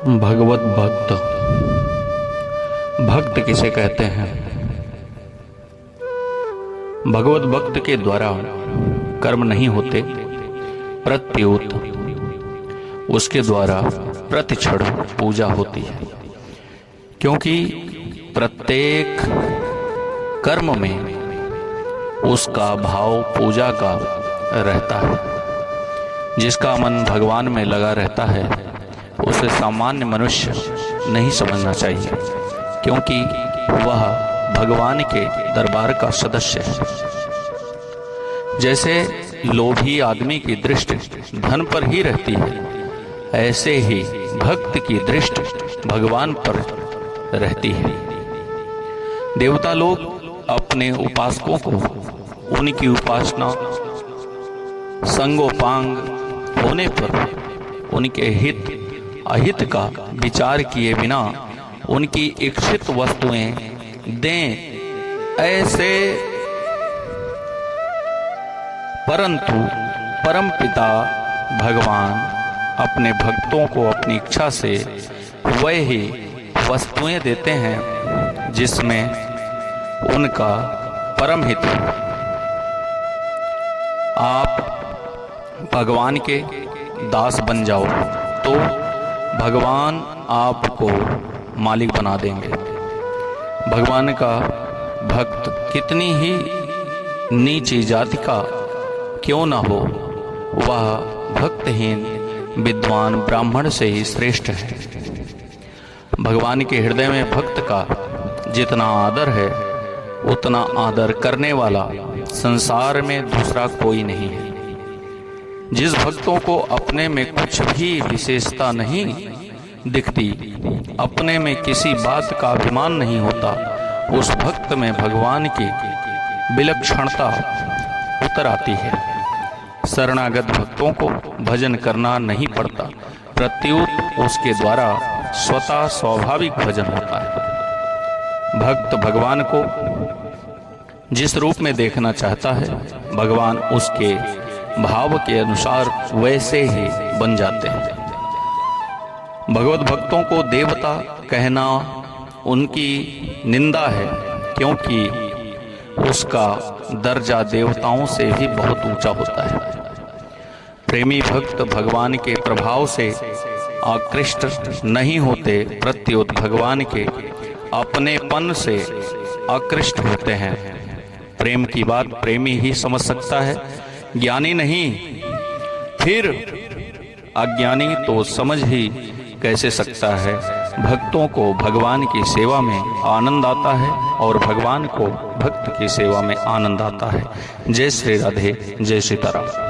भगवत भक्त भक्त किसे कहते हैं? भगवत भक्त के द्वारा कर्म नहीं होते, प्रत्युत उसके द्वारा प्रतिक्षण पूजा होती है। क्योंकि प्रत्येक कर्म में उसका भाव पूजा का रहता है। जिसका मन भगवान में लगा रहता है उसे सामान्य मनुष्य नहीं समझना चाहिए, क्योंकि वह भगवान के दरबार का सदस्य है। जैसे लोभी आदमी की दृष्टि धन पर ही रहती है, ऐसे ही भक्त की दृष्टि भगवान पर रहती है। देवता लोग अपने उपासकों को उनकी उपासना संगोपांग होने पर उनके हित अहित का विचार किए बिना उनकी इच्छित वस्तुएं दें, ऐसे परंतु परमपिता भगवान अपने भक्तों को अपनी इच्छा से वही वस्तुएं देते हैं जिसमें उनका परम हित हो। आप भगवान के दास बन जाओ तो भगवान आपको मालिक बना देंगे। भगवान का भक्त कितनी ही नीची जाति का क्यों ना हो, वह भक्तहीन विद्वान ब्राह्मण से ही श्रेष्ठ है। भगवान के हृदय में भक्त का जितना आदर है उतना आदर करने वाला संसार में दूसरा कोई नहीं है। जिस भक्तों को अपने में कुछ भी विशेषता नहीं दिखती, अपने में किसी बात का अभिमान नहीं होता, उस भक्त में भगवान की विलक्षणता उतर आती है। शरणागत भक्तों को भजन करना नहीं पड़ता, प्रत्युत उसके द्वारा स्वतः स्वाभाविक भजन होता है। भक्त भगवान को जिस रूप में देखना चाहता है, भगवान उसके भाव के अनुसार वैसे ही बन जाते हैं। भगवत भक्तों को देवता कहना उनकी निंदा है, क्योंकि उसका दर्जा देवताओं से भी बहुत ऊंचा होता है। प्रेमी भक्त भगवान के प्रभाव से आकृष्ट नहीं होते, प्रत्युत भगवान के अपनेपन से आकृष्ट होते हैं। प्रेम की बात प्रेमी ही समझ सकता है, ज्ञानी नहीं। फिर अज्ञानी तो समझ ही कैसे सकता है। भक्तों को भगवान की सेवा में आनंद आता है और भगवान को भक्त की सेवा में आनंद आता है। जय श्री राधे, जय सीताराम।